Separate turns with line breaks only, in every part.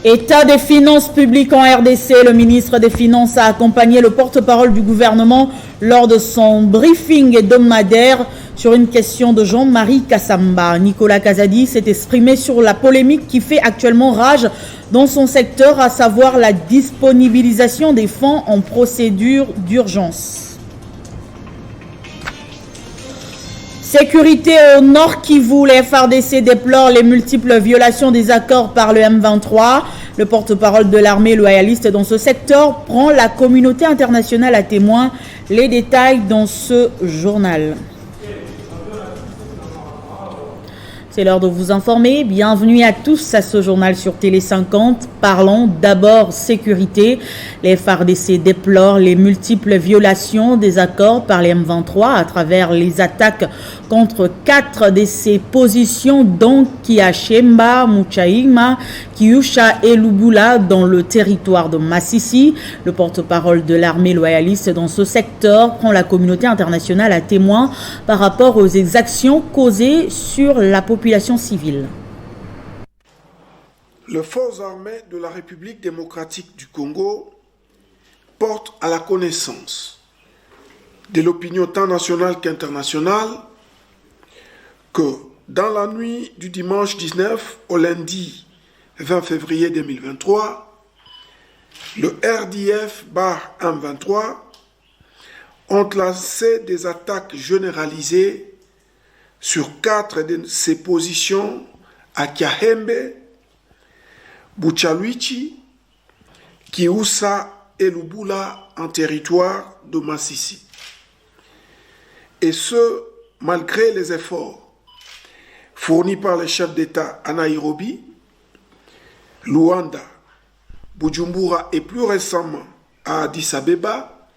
État des finances publiques en RDC, le ministre des Finances a accompagné le porte-parole du gouvernement lors de son briefing hebdomadaire sur une question de Jean-Marie Kassamba. Nicolas Kazadi s'est exprimé sur la polémique qui fait actuellement rage dans son secteur, à savoir la disponibilisation des fonds en procédure d'urgence. Sécurité au Nord Kivu, les FARDC déplorent les multiples violations des accords par le M23. Le porte-parole de l'armée loyaliste dans ce secteur prend la communauté internationale à témoin. Les détails dans ce journal. C'est l'heure de vous informer. Bienvenue à tous à ce journal sur Télé 50. Parlons d'abord sécurité. Les FARDC déplorent les multiples violations des accords par les M23 à travers les attaques contre 4 de ces positions, dont Kiachemba, Muchaïma, Kiusha et Lubula dans le territoire de Massissi. Le porte-parole de l'armée loyaliste dans ce secteur prend la communauté internationale à témoin par rapport aux exactions causées sur la population civile.
Les forces armées de la République démocratique du Congo portent à la connaissance de l'opinion tant nationale qu'internationale que dans la nuit du dimanche 19 au lundi 20 février 2023, le RDF /M23 ont lancé des attaques généralisées sur 4 de ses positions à Kiahembe, Buchaluichi, Kiusa et Lubula en territoire de Massissi. Et ce, malgré les efforts fournis par les chefs d'État à Nairobi, Luanda, Bujumbura et plus récemment à Addis Abeba,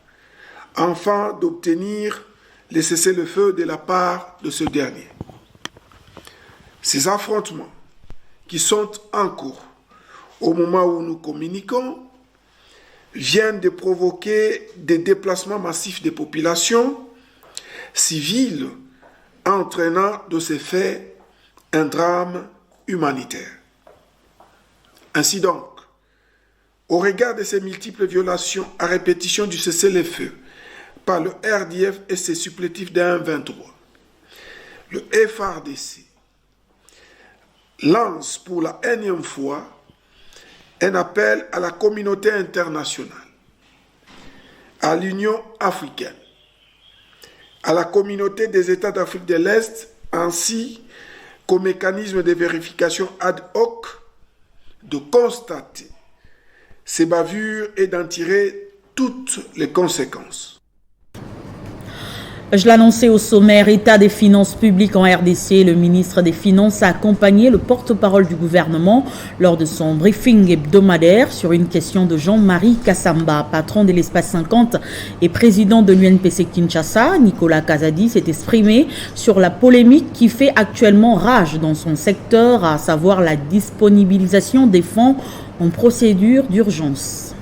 afin d'obtenir les cessez-le-feu de la part de ce dernier. Ces affrontements, qui sont en cours au moment où nous communiquons, viennent de provoquer des déplacements massifs des populations civiles, entraînant de ces faits un drame humanitaire. Ainsi donc, au regard de ces multiples violations à répétition du cessez-le-feu par le RDF et ses supplétifs d'un M23, le FARDC lance pour la énième fois un appel à la communauté internationale, à l'Union africaine, à la communauté des États d'Afrique de l'Est, ainsi qu'au mécanisme de vérification ad hoc, de constater ces bavures et d'en tirer toutes les conséquences.
Je l'annonçais au sommaire, État des finances publiques en RDC. Le ministre des Finances a accompagné le porte-parole du gouvernement lors de son briefing hebdomadaire sur une question de Jean-Marie Kassamba, patron de l'Espace 50 et président de l'UNPC Kinshasa. Nicolas Kazadi s'est exprimé sur la polémique qui fait actuellement rage dans son secteur, à savoir la disponibilisation des fonds en procédure d'urgence.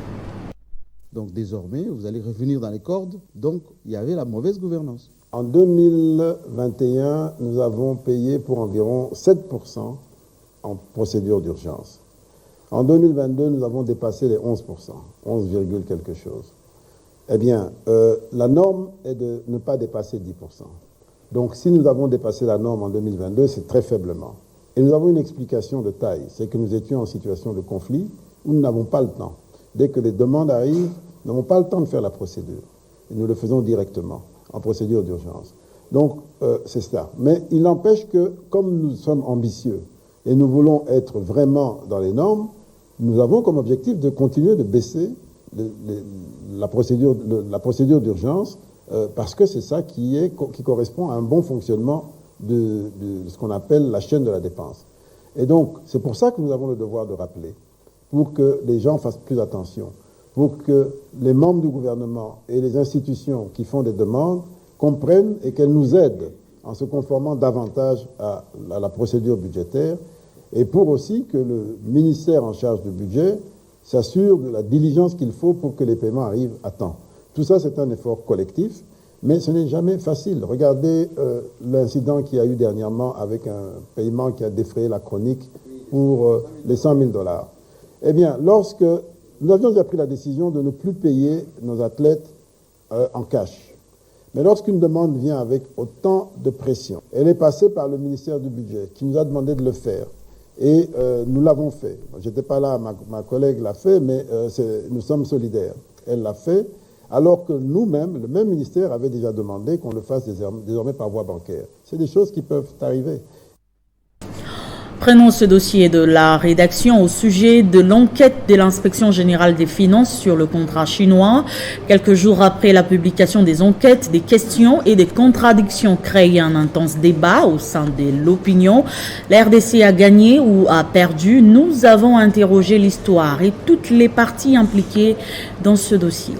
Donc désormais, vous allez revenir dans les cordes. Donc, il y avait la mauvaise gouvernance.
En 2021, nous avons payé pour environ 7% en procédure d'urgence. En 2022, nous avons dépassé les 11%, 11, quelque chose. Eh bien, la norme est de ne pas dépasser 10%. Donc, si nous avons dépassé la norme en 2022, c'est très faiblement. Et nous avons une explication de taille, c'est que nous étions en situation de conflit où nous n'avons pas le temps. Dès que les demandes arrivent, nous n'avons pas le temps de faire la procédure. Et nous le faisons directement, en procédure d'urgence. Donc, c'est ça. Mais il n'empêche que, comme nous sommes ambitieux et nous voulons être vraiment dans les normes, nous avons comme objectif de continuer de baisser la procédure d'urgence parce que c'est ça qui correspond à un bon fonctionnement de ce qu'on appelle la chaîne de la dépense. Et donc, c'est pour ça que nous avons le devoir de rappeler, pour que les gens fassent plus attention, pour que les membres du gouvernement et les institutions qui font des demandes comprennent et qu'elles nous aident en se conformant davantage à la procédure budgétaire, et pour aussi que le ministère en charge du budget s'assure de la diligence qu'il faut pour que les paiements arrivent à temps. Tout ça, c'est un effort collectif, mais ce n'est jamais facile. Regardez l'incident qu'il y a eu dernièrement avec un paiement qui a défrayé la chronique pour les $100 000. Eh bien, lorsque nous avions déjà pris la décision de ne plus payer nos athlètes en cash. Mais lorsqu'une demande vient avec autant de pression, elle est passée par le ministère du Budget qui nous a demandé de le faire. Et nous l'avons fait. Je n'étais pas là, ma collègue l'a fait, mais nous sommes solidaires. Elle l'a fait, alors que nous-mêmes, le même ministère avait déjà demandé qu'on le fasse désormais par voie bancaire. C'est des choses qui peuvent arriver.
Prenons ce dossier de la rédaction au sujet de l'enquête de l'Inspection générale des finances sur le contrat chinois. Quelques jours après la publication des enquêtes, des questions et des contradictions créent un intense débat au sein de l'opinion. La RDC a gagné ou a perdu. Nous avons interrogé l'histoire et toutes les parties impliquées dans ce dossier.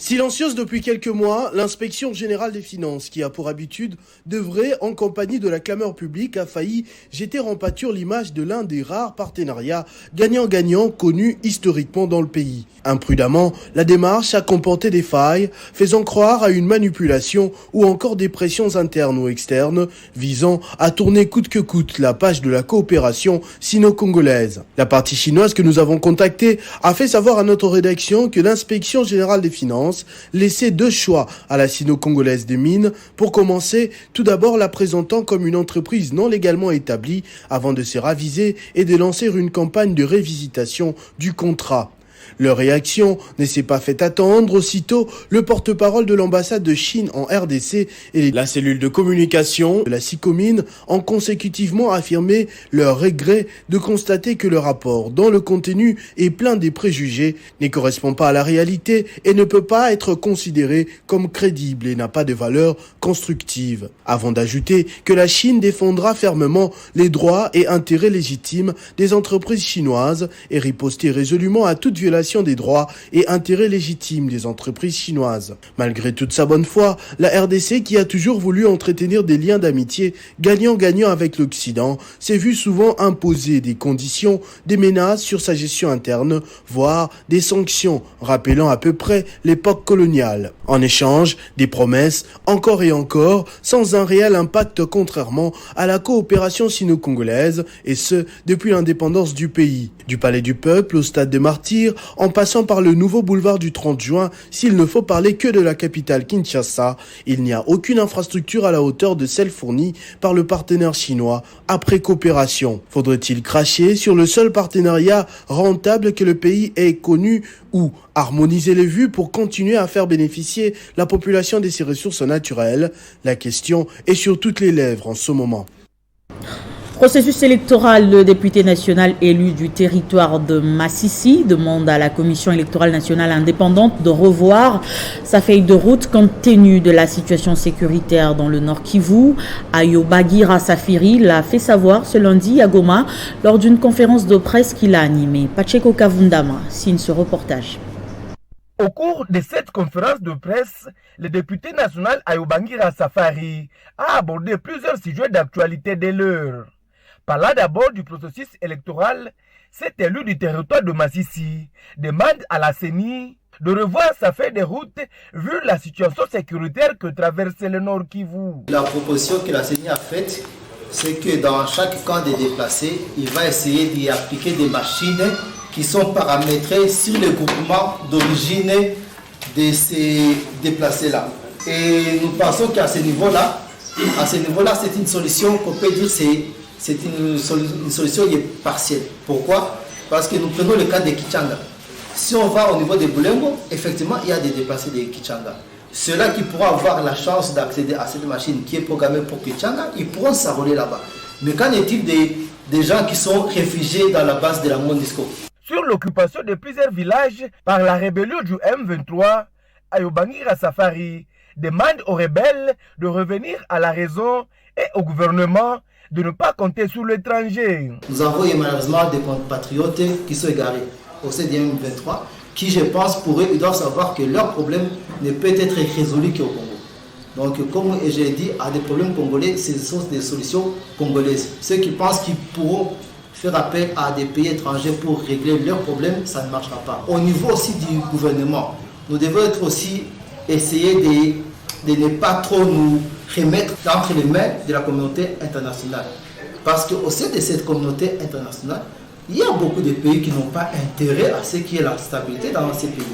Silencieuse depuis quelques mois, l'Inspection générale des finances, qui a pour habitude d'œuvrer en compagnie de la clameur publique, a failli jeter en pâture l'image de l'un des rares partenariats gagnant-gagnant connus historiquement dans le pays. Imprudemment, la démarche a comporté des failles, faisant croire à une manipulation ou encore des pressions internes ou externes, visant à tourner coûte que coûte la page de la coopération sino-congolaise. La partie chinoise que nous avons contactée a fait savoir à notre rédaction que l'Inspection générale des finances laissait deux choix à la sino-congolaise des mines. Pour commencer, tout d'abord la présentant comme une entreprise non légalement établie avant de se raviser et de lancer une campagne de révisitation du contrat. Leur réaction ne s'est pas fait attendre. Aussitôt, le porte-parole de l'ambassade de Chine en RDC et la cellule de communication de la SICOMINE ont consécutivement affirmé leur regret de constater que le rapport, dont le contenu est plein des préjugés, ne correspond pas à la réalité et ne peut pas être considéré comme crédible et n'a pas de valeur constructive. Avant d'ajouter que la Chine défendra fermement les droits et intérêts légitimes des entreprises chinoises et riposter résolument à toute violation des droits et intérêts légitimes des entreprises chinoises. Malgré toute sa bonne foi, la RDC, qui a toujours voulu entretenir des liens d'amitié gagnant-gagnant avec l'Occident, s'est vue souvent imposer des conditions, des menaces sur sa gestion interne, voire des sanctions, rappelant à peu près l'époque coloniale. En échange, des promesses, encore et encore, sans un réel impact contrairement à la coopération sino-congolaise, et ce, depuis l'indépendance du pays. Du Palais du Peuple au Stade des Martyrs, en passant par le nouveau boulevard du 30 juin, s'il ne faut parler que de la capitale Kinshasa, il n'y a aucune infrastructure à la hauteur de celle fournie par le partenaire chinois après coopération. Faudrait-il cracher sur le seul partenariat rentable que le pays ait connu ou harmoniser les vues pour continuer à faire bénéficier la population de ses ressources naturelles? La question est sur toutes les lèvres en ce moment.
Processus électoral, le député national élu du territoire de Massissi demande à la Commission électorale nationale indépendante de revoir sa feuille de route compte tenu de la situation sécuritaire dans le Nord Kivu. Ayobagira Safiri l'a fait savoir ce lundi à Goma lors d'une conférence de presse qu'il a animée. Pacheco Kavundama signe ce reportage.
Au cours de cette conférence de presse, le député national Ayobagira Safari a abordé plusieurs sujets d'actualité de l'heure. Parlant d'abord du processus électoral, cet élu du territoire de Massissi demande à la CENI de revoir sa feuille de route vu la situation sécuritaire que traverse le Nord Kivu.
La proposition que la CENI a faite, c'est que dans chaque camp de déplacés, il va essayer d'y appliquer des machines qui sont paramétrées sur le groupement d'origine de ces déplacés-là. Et nous pensons qu'à ce niveau-là, c'est une solution qu'on peut dire c'est une solution qui est partielle. Pourquoi? Parce que nous prenons le cas de Kichanga. Si on va au niveau de Boulembo, effectivement, il y a des déplacés de Kichanga. Ceux-là qui pourront avoir la chance d'accéder à cette machine qui est programmée pour Kichanga, ils pourront s'enrôler là-bas. Mais qu'en est-il des gens qui sont réfugiés dans la base de la MONUSCO?
Sur l'occupation de plusieurs villages par la rébellion du M23, Ayobagira Safari demande aux rebelles de revenir à la raison et au gouvernement de ne pas compter sur l'étranger. Nous avons malheureusement des compatriotes qui sont égarés au sein du M23, qui je pense pour eux, ils doivent savoir que leur problème ne peut être résolu qu'au Congo. Donc comme j'ai dit, à des problèmes congolais, ce sont des solutions congolaises. Ceux qui pensent qu'ils pourront faire appel à des pays étrangers pour régler leurs problèmes, ça ne marchera pas. Au niveau aussi du gouvernement, nous devons être aussi essayer de ne pas trop nous remettre entre les mains de la communauté internationale. Parce qu'au sein de cette communauté internationale,
Il y a beaucoup de pays qui n'ont pas intérêt à ce qu'il y ait la stabilité dans ces pays.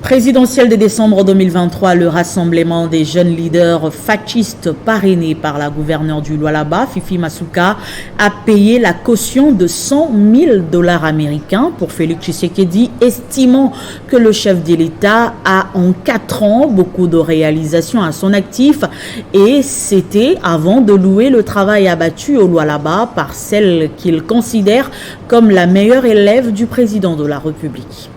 Présidentielle de décembre 2023, le rassemblement des jeunes leaders fascistes parrainé par la gouverneure du Lualaba, Fifi Masuka, a payé la caution de $100,000 américains pour Félix Tshisekedi, estimant que le chef de l'État a en 4 ans beaucoup de réalisations à son actif, et c'était avant de louer le travail abattu au Lualaba par celle qu'il considère comme la meilleure élève du président de la République.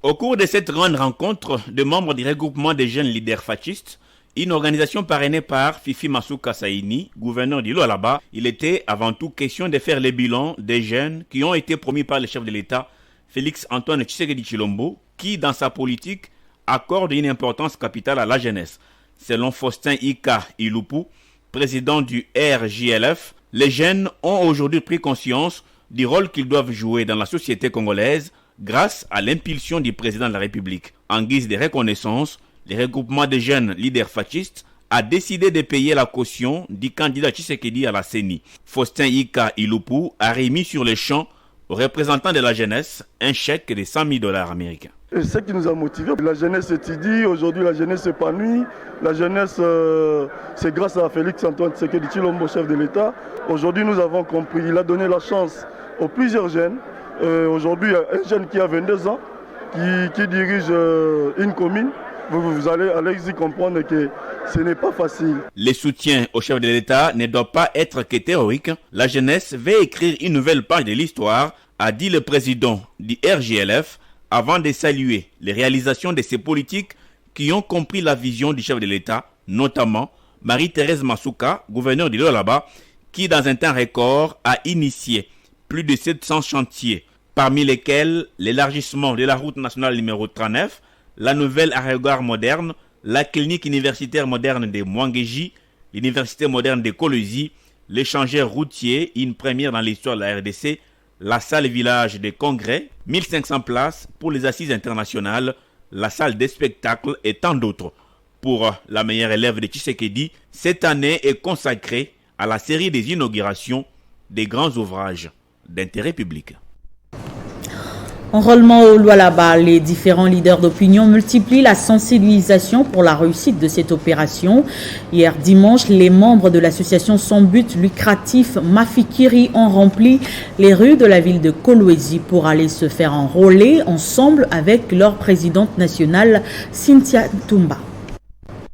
Au cours de cette grande rencontre de membres du regroupement des jeunes leaders fascistes, une organisation parrainée par Fifi Masuka Saini, gouverneur du Lualaba, il était avant tout question de faire le bilan des jeunes qui ont été promis par le chef de l'État, Félix Antoine Tshisekedi Tshilombo, qui dans sa politique accorde une importance capitale à la jeunesse. Selon Faustin Ika Ilupu, président du RJLF, les jeunes ont aujourd'hui pris conscience du rôle qu'ils doivent jouer dans la société congolaise grâce à l'impulsion du président de la République. En guise de reconnaissance, le regroupement des jeunes leaders fascistes a décidé de payer la caution du candidat Tshisekedi à la CENI. Faustin Ika Ilupu a remis sur le champ aux représentants de la jeunesse un chèque de $100,000 américains.
Et ce qui nous a motivés, la jeunesse étudie, aujourd'hui la jeunesse s'épanouit, la jeunesse, c'est grâce à Félix Antoine Tshisekedi Tshilombo, chef de l'État. Aujourd'hui nous avons compris, il a donné la chance aux plusieurs jeunes. Aujourd'hui, un jeune qui a 22 ans, qui dirige une commune, vous allez y comprendre que ce n'est pas facile.
Les soutiens au chef de l'État ne doivent pas être que théoriques. La jeunesse veut écrire une nouvelle page de l'histoire, a dit le président du RJLF, avant de saluer les réalisations de ces politiques qui ont compris la vision du chef de l'État, notamment Marie-Thérèse Masuka, gouverneure du Lualaba, qui dans un temps record a initié plus de 700 chantiers, parmi lesquels l'élargissement de la route nationale numéro 39, la nouvelle aérogare moderne, la clinique universitaire moderne de Mwangeji, l'université moderne de Kolwezi, l'échangeur routier, une première dans l'histoire de la RDC, la salle village des congrès, 1500 places pour les assises internationales, la salle des spectacles et tant d'autres. Pour la meilleure élève de Tshisekedi, cette année est consacrée à la série des inaugurations des grands ouvrages d'intérêt public.
Enrôlement au Lualaba, les différents leaders d'opinion multiplient la sensibilisation pour la réussite de cette opération. Hier dimanche, les membres de l'association sans but lucratif Mafikiri ont rempli les rues de la ville de Kolwezi pour aller se faire enrôler ensemble avec leur présidente nationale Cynthia Ntumba.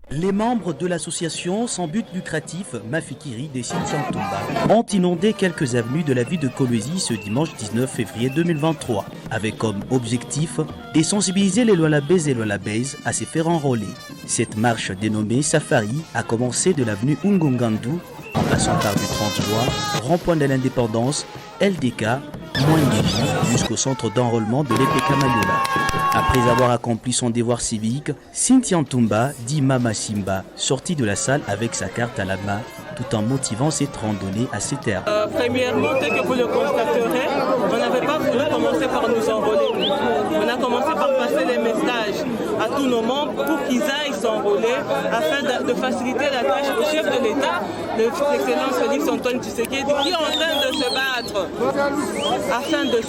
Les membres de l'association sans but lucratif Mafikiri de Cynthia Ntumba ont inondé quelques avenues de la ville de Kolwezi ce dimanche 19 février 2023, avec comme objectif de sensibiliser les Lualabais et Lualabaises à se faire enrôler. Cette marche dénommée Safari a commencé de l'avenue Ungongandu, en passant par du 30 juin, rond-point de l'indépendance, LDK, Mwangeji, jusqu'au centre d'enrôlement de l'EPK Maliola. Après avoir accompli son devoir civique, Cynthia Ntumba, dit Mama Simba, sortit de la salle avec sa carte à la main, tout en motivant cette randonnée à ses terres.
Premièrement, tel que vous le constaterez, on n'avait pas voulu commencer par nous enrôler. On a commencé par passer des messages à tous nos membres pour qu'ils aillent s'enrôler afin de faciliter la tâche au chef de l'État, l'excellence Félix Antoine Tshisekedi, qui est en train de se battre afin de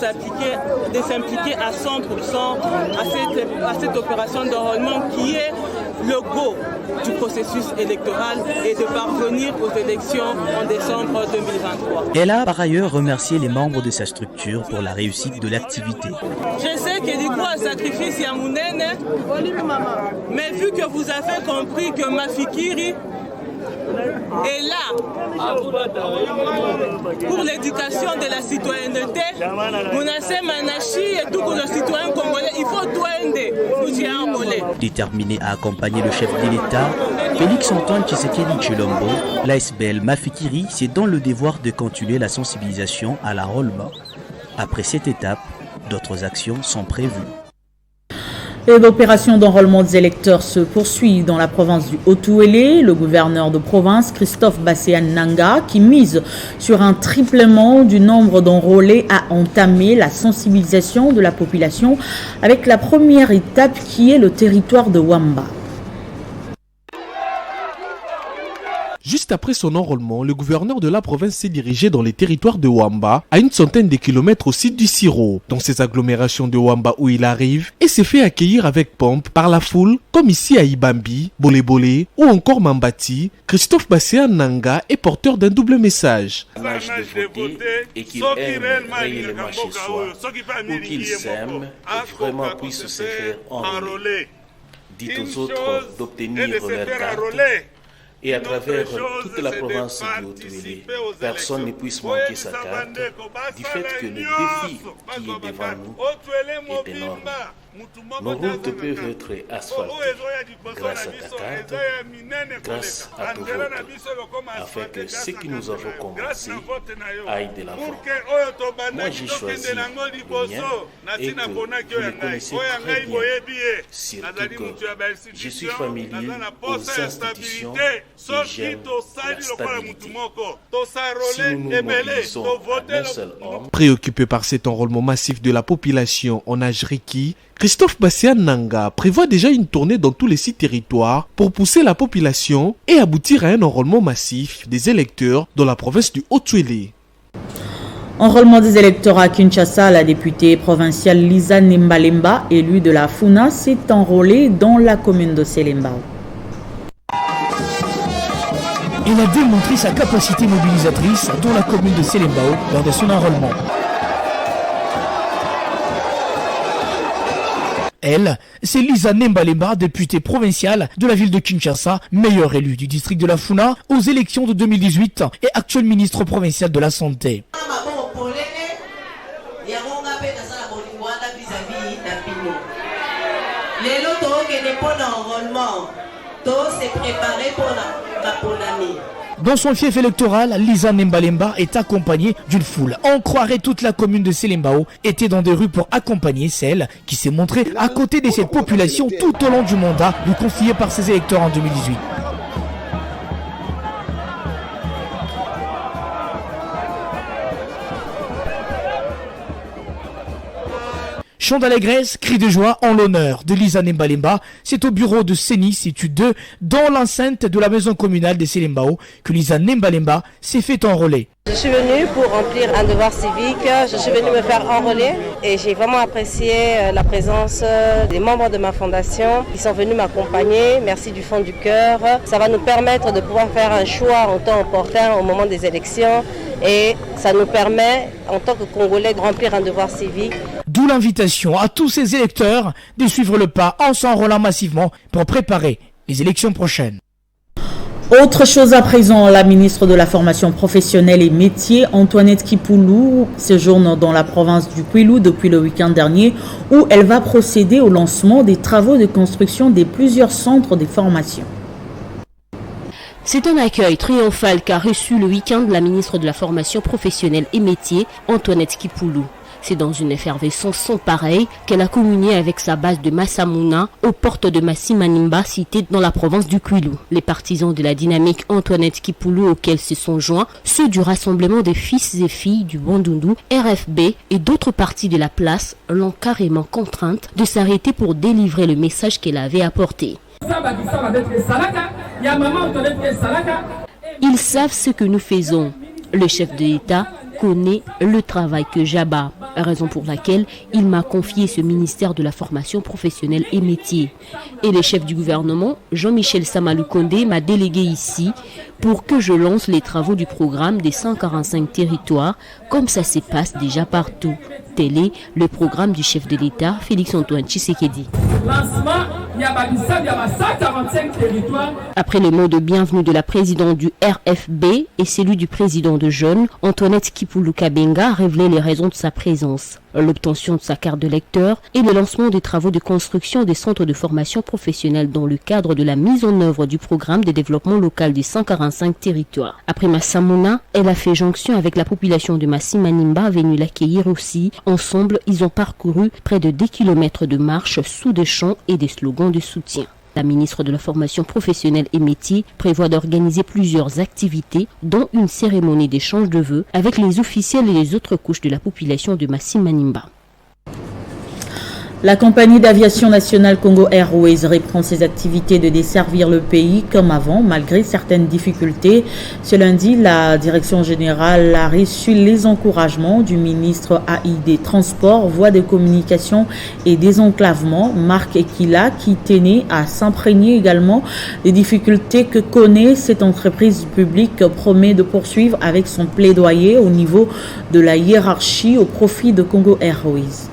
s'impliquer à 100% à cette opération d'enrôlement qui est le go du processus électoral et de parvenir aux élections en décembre 2023.
Elle a par ailleurs remercié les membres de sa structure pour la réussite de l'activité.
Je sais que du coup un sacrifice à Mounene, mais vu que vous avez compris que Mafikiri est là pour l'éducation de la citoyenneté, Mounassé Manachi et tous les citoyens congolais, il faut tout aider.
Déterminé à accompagner le chef de l'État, Félix Antoine Tshisekedi Tshilombo, l'ASBL Mafikiri s'est dans le devoir de continuer la sensibilisation à l'enrôlement. Après cette étape, d'autres actions sont prévues.
L'opération d'enrôlement des électeurs se poursuit dans la province du Haut-Ouélé. Le gouverneur de province, Christophe Basséan Nanga, qui mise sur un triplement du nombre d'enrôlés, a entamé la sensibilisation de la population avec la première étape qui est le territoire de Wamba.
Juste après son enrôlement, le gouverneur de la province s'est dirigé dans les territoires de Wamba, à une centaine de kilomètres au sud du Siro, dans ces agglomérations de Wamba où il arrive, et s'est fait accueillir avec pompe par la foule, comme ici à Ibambi, Bolé ou encore Mambati. Christophe Basséa Nanga est porteur d'un double message.
De voter et qu'il aime réellement chez soi, ou qu'il s'aime et vraiment puisse se faire enrôler. Dites aux autres d'obtenir leur carte et à travers toute la province du Haut-Uélé, personne ne puisse manquer sa carte du fait que le défi qui est devant nous est énorme. Nos routes peuvent être asphaltées grâce à ta carte, grâce à ton vote, afin que ce que nous avons commencé aille de l'avant. Moi, j'ai choisi le mien et que vous le connaissez très bien, surtout que je suis familier aux institutions et j'aime la stabilité. Si nous nous mobilisons en un seul homme...
Préoccupé par cet enrôlement massif de la population en âge requis, Christophe Basséa Nanga prévoit déjà une tournée dans tous les 6 territoires pour pousser la population et aboutir à un enrôlement massif des électeurs dans la province du Haut-Uélé.
Enrôlement des électeurs à Kinshasa, la députée provinciale Lisa Nembalemba, élue de la Funa, s'est enrôlée dans la commune de Selembao.
Elle a démontré sa capacité mobilisatrice dans la commune de Selembao lors de son enrôlement. Elle, c'est Lisa Nembalemba, députée provinciale de la ville de Kinshasa, meilleure élue du district de la Funa aux élections de 2018 et actuelle ministre provinciale de la Santé. Dans son fief électoral, Lisa Nembalemba est accompagnée d'une foule. On croirait toute la commune de Selembao était dans des rues pour accompagner celle qui s'est montrée à côté de cette population tout au long du mandat lui confié par ses électeurs en 2018. Chant d'allégresse, cri de joie en l'honneur de Lisa Nembalemba. C'est au bureau de Sénis, étude 2, dans l'enceinte de la maison communale de Selembao, que Lisa Nembalemba s'est fait enrôler.
Je suis venue pour remplir un devoir civique, je suis venue me faire enrôler et j'ai vraiment apprécié la présence des membres de ma fondation qui sont venus m'accompagner. Merci du fond du cœur. Ça va nous permettre de pouvoir faire un choix en temps opportun au moment des élections et ça nous permet, en tant que Congolais, de remplir un devoir civique.
D'où l'invitation à tous ces électeurs de suivre le pas en s'enrôlant massivement pour préparer les élections prochaines.
Autre chose à présent, la ministre de la Formation professionnelle et métiers, Antoinette Kipoulou, séjourne dans la province du Kwilu depuis le week-end dernier, où elle va procéder au lancement des travaux de construction de plusieurs centres de formation.
C'est un accueil triomphal qu'a reçu le week-end la ministre de la Formation professionnelle et métiers, Antoinette Kipoulou. C'est dans une effervescence sans pareil qu'elle a communié avec sa base de Massamouna aux portes de Massimanimba, citée dans la province du Kwilu. Les partisans de la dynamique Antoinette Kipoulou auxquels se sont joints ceux du rassemblement des fils et filles du Bandundu, RFB et d'autres parties de la place l'ont carrément contrainte de s'arrêter pour délivrer le message qu'elle avait apporté. Ils savent ce que nous faisons. Le chef de l'État connaît le travail que j'abats, raison pour laquelle il m'a confié ce ministère de la formation professionnelle et métier. Et le chef du gouvernement, Jean-Michel Samalou Kondé, m'a délégué ici pour que je lance les travaux du programme des 145 territoires, comme ça se passe déjà partout. Tel est le programme du chef de l'État, Félix-Antoine Tshisekedi. Après le mot de bienvenue de la présidente du RFB et celui du président de Jeunes, Antoinette Kipoulou Kabenga a révélé les raisons de sa présence. L'obtention de sa carte de lecteur et le lancement des travaux de construction des centres de formation professionnelle dans le cadre de la mise en œuvre du programme de développement local des 145 territoires. Après Massamouna, elle a fait jonction avec la population de Massimanimba venue l'accueillir aussi. Ensemble, ils ont parcouru près de 10 km de marche sous des chants et des slogans de soutien. La ministre de la Formation professionnelle et métiers prévoit d'organiser plusieurs activités, dont une cérémonie d'échange de vœux avec les officiels et les autres couches de la population de Massimanimba.
La compagnie d'aviation nationale Congo Airways reprend ses activités de desservir le pays comme avant, malgré certaines difficultés. Ce lundi, la direction générale a reçu les encouragements du ministre AI des Transports, Voies de communication et désenclavement, Marc Ekila, qui tenait à s'imprégner également des difficultés que connaît cette entreprise publique, promet de poursuivre avec son plaidoyer au niveau de la hiérarchie au profit de Congo Airways.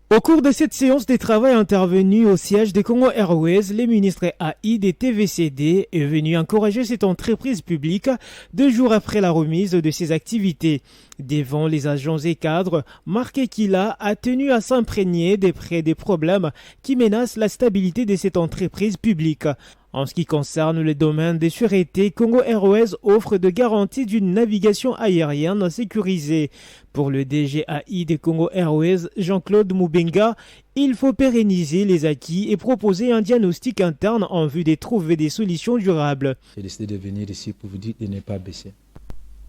Au cours de cette séance de travail intervenue au siège de Congo Airways, le ministre AI des TVCD est venu encourager cette entreprise publique 2 jours après la remise de ses activités. Devant les agents et cadres, Marc Ekila a tenu à s'imprégner des problèmes qui menacent la stabilité de cette entreprise publique. En ce qui concerne le domaine des sûretés, Congo Airways offre de garanties d'une navigation aérienne sécurisée. Pour le DGAI de Congo Airways, Jean-Claude Moubenga, il faut pérenniser les acquis et proposer un diagnostic interne en vue de trouver des solutions durables.
J'ai décidé de venir ici pour vous dire de ne pas baisser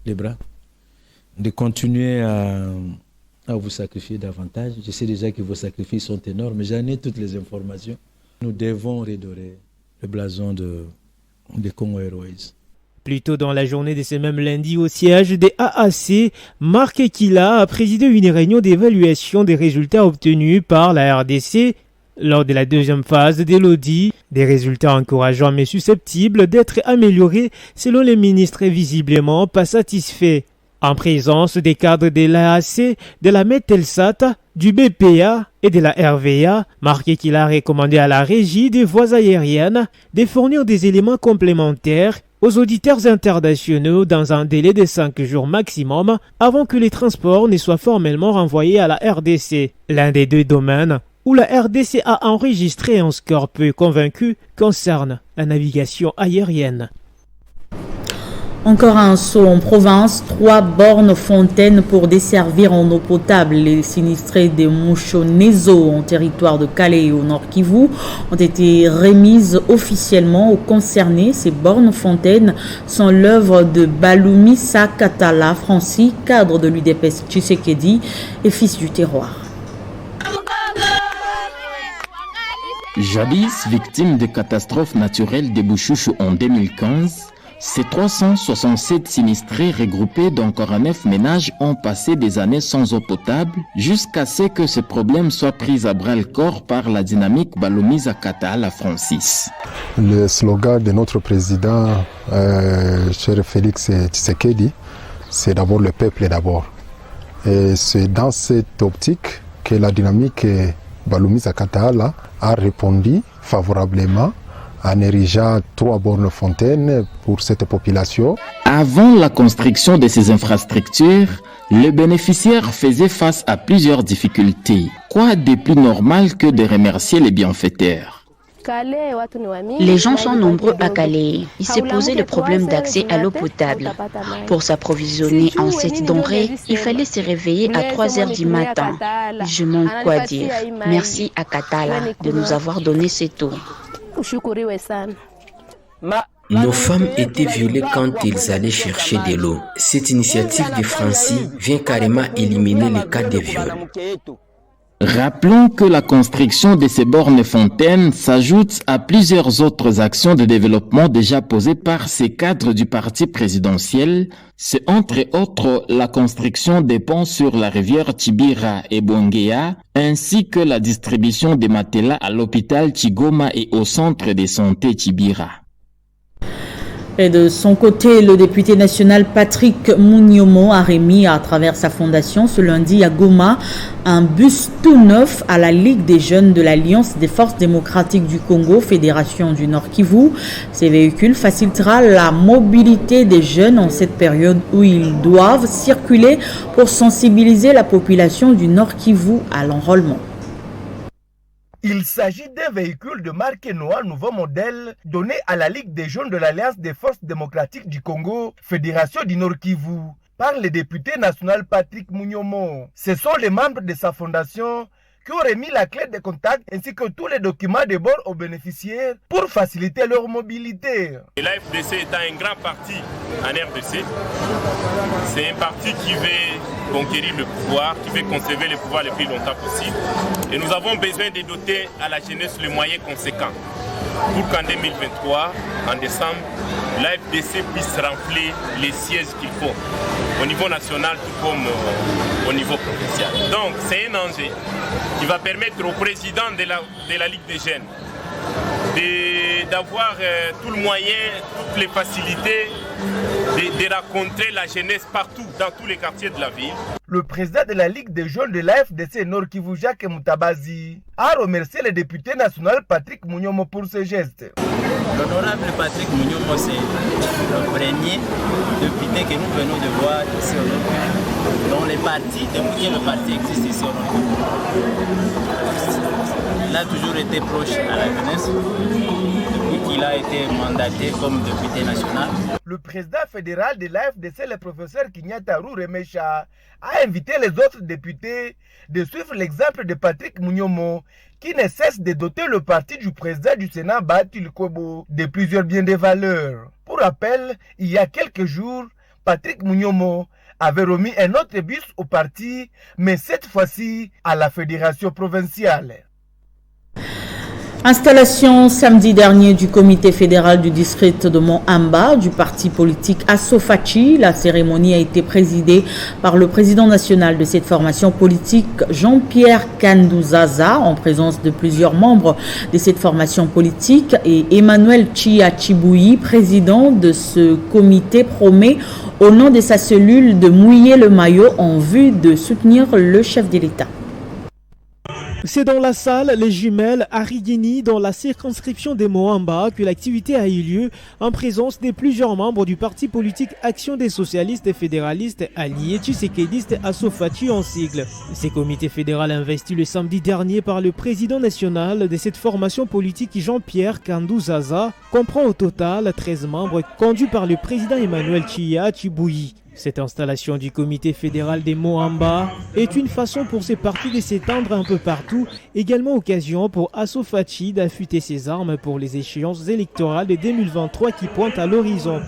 les bras, de continuer à vous sacrifier davantage. Je sais déjà que vos sacrifices sont énormes, j'en ai toutes les informations. Nous devons redorer le blason de Congo Airways.
Plus tôt dans la journée de ce même lundi au siège des AAC, Marc Ekila a présidé une réunion d'évaluation des résultats obtenus par la RDC lors de la deuxième phase de l'audit. Des résultats encourageants mais susceptibles d'être améliorés selon les ministres visiblement pas satisfaits. En présence des cadres de l'AAC, de la Metelsat, du BPA et de la RVA, Marc Ekila a recommandé à la régie des voies aériennes de fournir des éléments complémentaires aux auditeurs internationaux dans un délai de 5 jours maximum avant que les transports ne soient formellement renvoyés à la RDC. L'un des 2 domaines où la RDC a enregistré un score peu convaincu concerne la navigation aérienne.
Encore un saut en province, 3 bornes fontaines pour desservir en eau potable les sinistrés de Mouchonezo en territoire de Calais et au Nord Kivu ont été remises officiellement aux concernés. Ces bornes fontaines sont l'œuvre de Balumisa Katala Francis, cadre de l'UDPS Tshisekedi et fils du terroir.
Jadis victime de catastrophes naturelles de Bouchouchou en 2015, ces 367 sinistrés regroupés dans 49 ménages ont passé des années sans eau potable jusqu'à ce que ce problème soit pris à bras-le-corps par la dynamique Balumisa Katala Francis.
Le slogan de notre président, cher Félix Tshisekedi, c'est d'abord le peuple d'abord. Et c'est dans cette optique que la dynamique Balumisa Katala a répondu favorablement en érigeant 3 bornes fontaines pour cette population.
Avant la construction de ces infrastructures, les bénéficiaires faisaient face à plusieurs difficultés. Quoi de plus normal que de remercier les bienfaiteurs?
Les gens sont nombreux à Calais. Il s'est posé le problème d'accès à l'eau potable. Pour s'approvisionner en cette denrée, il fallait se réveiller à 3 heures du matin. Je manque quoi dire. Merci à Katala de nous avoir donné cette eau.
Nos femmes étaient violées quand ils allaient chercher de l'eau. Cette initiative de Francis vient carrément éliminer les cas de viol.
Rappelons que la construction de ces bornes fontaines s'ajoute à plusieurs autres actions de développement déjà posées par ces cadres du parti présidentiel. C'est entre autres la construction des ponts sur la rivière Tibira et Bongea, ainsi que la distribution des matelas à l'hôpital Chigoma et au centre de santé Tibira.
Et de son côté, le député national Patrick Mouniomo a remis à travers sa fondation ce lundi à Goma un bus tout neuf à la Ligue des jeunes de l'Alliance des forces démocratiques du Congo, Fédération du Nord Kivu. Ces véhicules facilitera la mobilité des jeunes en cette période où ils doivent circuler pour sensibiliser la population du Nord Kivu à l'enrôlement.
Il s'agit d'un véhicule de marque noire nouveau modèle donné à la Ligue des jeunes de l'Alliance des forces démocratiques du Congo, Fédération du Nord Kivu, par le député national Patrick Mouniomo. Ce sont les membres de sa fondation qui ont remis la clé de contact ainsi que tous les documents de bord aux bénéficiaires pour faciliter leur mobilité.
L'AFDC étant un grand parti en RDC, c'est un parti qui veut
conquérir le pouvoir, qui veut conserver le pouvoir le plus longtemps possible. Et nous avons besoin de doter à la jeunesse les moyens conséquents pour qu'en 2023, en décembre, l'AFDC puisse remplir les sièges qu'il faut au niveau national tout comme au niveau provincial. Donc c'est un enjeu qui va permettre au président de la Ligue des jeunes d'avoir tout le moyen, toutes les facilités de rencontrer la jeunesse partout, dans tous les quartiers de la ville.
Le président de la Ligue des jeunes de l'AFDC Nord Kivu, Jacques Moutabazi, a remercié le député national Patrick Mounyomo pour ce geste.
L'honorable Patrick Mounyomo, c'est le premier député que nous venons de voir ici au Nord. Dans les partis, depuis que le parti existe ici au Nord. Il a toujours été proche à la jeunesse depuis qu'il a été mandaté comme député national.
Le président fédéral de l'AFDC, le professeur Kinyata Ruremecha, a invité les autres députés de suivre l'exemple de Patrick Mounyomo, qui ne cesse de doter le parti du président du Sénat, Bahati Lukwebo, de plusieurs biens de valeur. Pour rappel, il y a quelques jours, Patrick Mounyomo avait remis un autre bus au parti, mais cette fois-ci à la fédération provinciale.
Installation samedi dernier du comité fédéral du district de Mont-Amba du parti politique Assofachi. La cérémonie a été présidée par le président national de cette formation politique, Jean-Pierre Kandouzaza, en présence de plusieurs membres de cette formation politique, et Emmanuel Chia Chiboui, président de ce comité, promet au nom de sa cellule de mouiller le maillot en vue de soutenir le chef de l'État.
C'est dans la salle Les Jumelles à Rigini, dans la circonscription des Moamba, que l'activité a eu lieu en présence de plusieurs membres du parti politique Action des socialistes et fédéralistes alliés tshisekédistes Assofachi en sigle. Ce comité fédéral investi le samedi dernier par le président national de cette formation politique Jean-Pierre Kandouzaza comprend au total 13 membres conduits par le président Emmanuel Chia Chiboui. Cette installation du comité fédéral des Moamba est une façon pour ces partis de s'étendre un peu partout, également occasion pour Assofachi d'affûter ses armes pour les échéances électorales de 2023 qui pointent à l'horizon.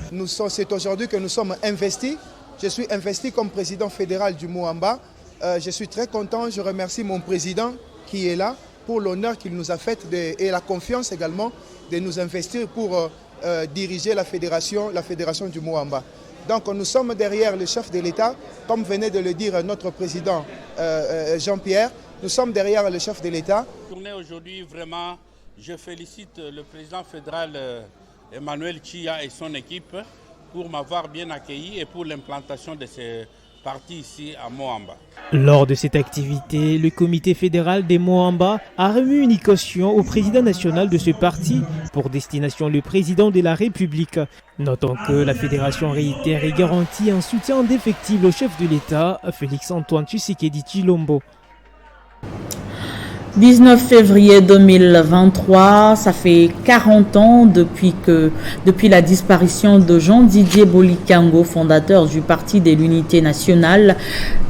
C'est aujourd'hui que nous sommes investis. Je suis investi comme président fédéral du Moamba. Je suis très content, je remercie mon président qui est là pour l'honneur qu'il nous a fait et la confiance également de nous investir pour diriger la fédération du Moamba. Donc nous sommes derrière le chef de l'État, comme venait de le dire notre président Jean-Pierre, nous sommes derrière le chef de l'État.
Aujourd'hui, vraiment, je félicite le président fédéral Emmanuel Chia et son équipe pour m'avoir bien accueilli et pour l'implantation de ces partis ici à Moamba.
Lors de cette activité, le comité fédéral des Moamba a remis une caution au président national de ce parti pour destination le président de la République. Notons que la fédération réitère et garantit un soutien indéfectible au chef de l'État, Félix-Antoine Tshisekedi Tshilombo.
19 février 2023, ça fait 40 ans depuis la disparition de Jean-Didier Bolikango, fondateur du Parti de l'Unité nationale,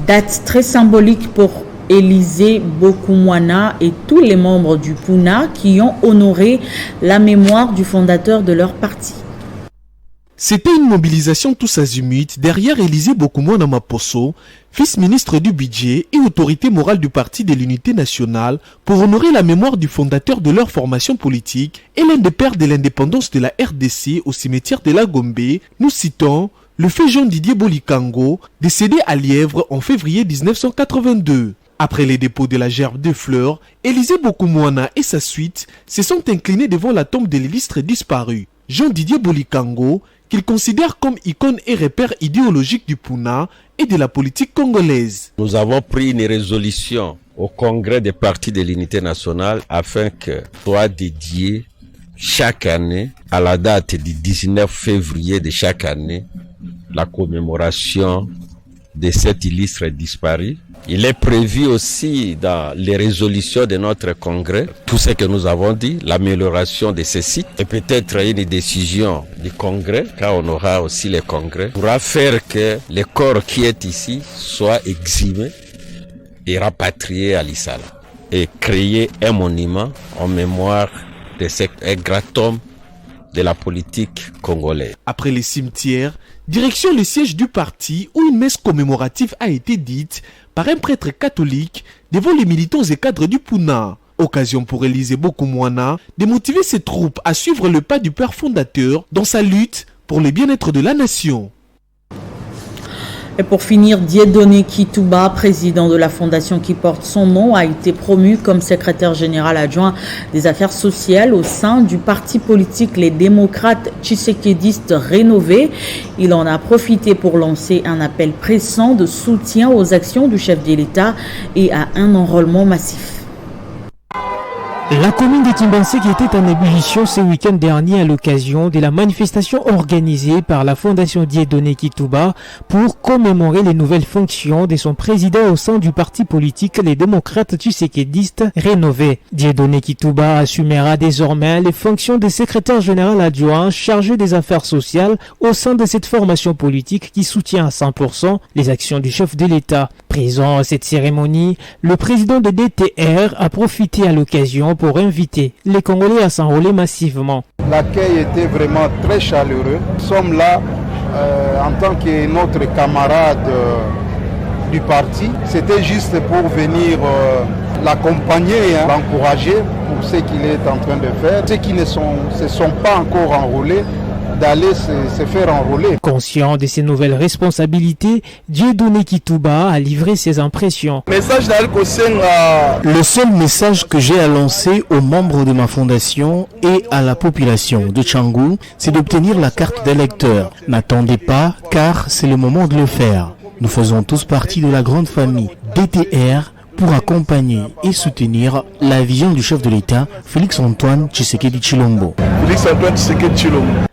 date très symbolique pour Élisée Bokoumwana et tous les membres du Puna qui ont honoré la mémoire du fondateur de leur parti.
C'était une mobilisation tous azimuts derrière Élisée Bokoumwana Maposo, fils ministre du budget et autorité morale du Parti de l'Unité nationale, pour honorer la mémoire du fondateur de leur formation politique et l'un des pères de l'indépendance de la RDC au cimetière de la Gombe. Nous citons le fait Jean-Didier Bolikango, décédé à Lièvre en février 1982. Après les dépôts de la gerbe de fleurs, Élisée Bokoumwana et sa suite se sont inclinés devant la tombe de l'illustre disparu, Jean-Didier Bolikango, qu'il considère comme icône et repère idéologique du Puna et de la politique congolaise.
Nous avons pris une résolution au congrès des partis de l'Unité nationale afin que soit dédié chaque année, à la date du 19 février de chaque année, la commémoration de cet illustre disparu. Il est prévu aussi dans les résolutions de notre congrès, tout ce que nous avons dit, l'amélioration de ces sites et peut-être une décision du congrès, car on aura aussi le congrès, pourra faire que le corps qui est ici soit exhumé et rapatrié à l'Issala et créer un monument en mémoire de cet ingrat homme de la politique congolaise.
Après les cimetières, direction le siège du parti où une messe commémorative a été dite par un prêtre catholique devant les militants et cadres du Puna. Occasion pour Élisée Bokoumouana de motiver ses troupes à suivre le pas du père fondateur dans sa lutte pour le bien-être de la nation.
Et pour finir, Dieudonné Kitouba, président de la fondation qui porte son nom, a été promu comme secrétaire général adjoint des affaires sociales au sein du parti politique Les Démocrates Tshisekédistes Rénovés. Il en a profité pour lancer un appel pressant de soutien aux actions du chef de l'État et à un enrôlement massif.
La commune de Timbansé qui était en ébullition ce week-end dernier à l'occasion de la manifestation organisée par la fondation Dieudonné Kitouba pour commémorer les nouvelles fonctions de son président au sein du parti politique Les Démocrates Tshisekédistes Rénovés. Dieudonné Kitouba assumera désormais les fonctions de secrétaire général adjoint chargé des affaires sociales au sein de cette formation politique qui soutient à 100% les actions du chef de l'État. Présent à cette cérémonie, le président de DTR a profité à l'occasion pour inviter les Congolais à s'enrôler massivement.
L'accueil était vraiment très chaleureux. Nous sommes là en tant que notre camarade du parti. C'était juste pour venir l'accompagner, l'encourager pour ce qu'il est en train de faire. Ceux qui ne se sont pas encore enrôlés, d'aller se faire enrôler.
Conscient de ses nouvelles responsabilités, Dieudonné Kitouba a livré ses impressions.
Le seul message que j'ai à lancer aux membres de ma fondation et à la population de Tchangou, c'est d'obtenir la carte d'électeur. N'attendez pas, car c'est le moment de le faire. Nous faisons tous partie de la grande famille DTR pour accompagner et soutenir la vision du chef de l'État, Félix-Antoine Tshisekedi Tshilombo.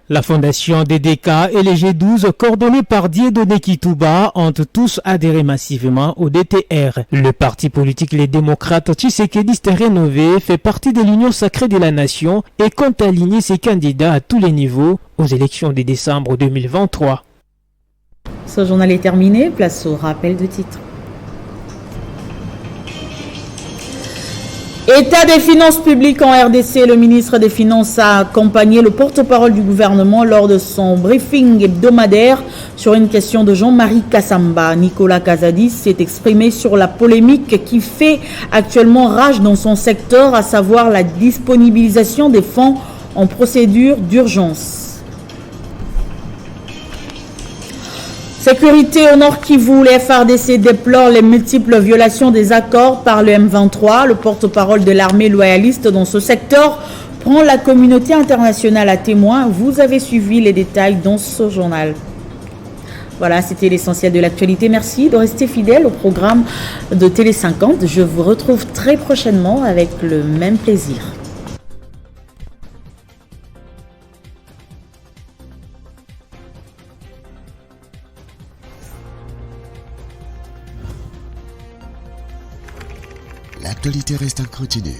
La fondation DDK et les G12, coordonnés par Dieudonné Kitouba, ont tous adhéré massivement au DTR. Le parti politique Les Démocrates Tshisekédistes Rénovés fait partie de l'Union sacrée de la nation et compte aligner ses candidats à tous les niveaux aux élections de décembre 2023.
Ce journal est terminé, place au rappel de titres. État des finances publiques en RDC, le ministre des Finances a accompagné le porte-parole du gouvernement lors de son briefing hebdomadaire sur une question de Jean-Marie Kassamba. Nicolas Kazadis s'est exprimé sur la polémique qui fait actuellement rage dans son secteur, à savoir la disponibilisation des fonds en procédure d'urgence. Sécurité au Nord Kivu, les FARDC déplorent les multiples violations des accords par le M23. Le porte-parole de l'armée loyaliste dans ce secteur prend la communauté internationale à témoin. Vous avez suivi les détails dans ce journal. Voilà, c'était l'essentiel de l'actualité. Merci de rester fidèle au programme de Télé 50. Je vous retrouve très prochainement avec le même plaisir.
L'actualité reste en continu.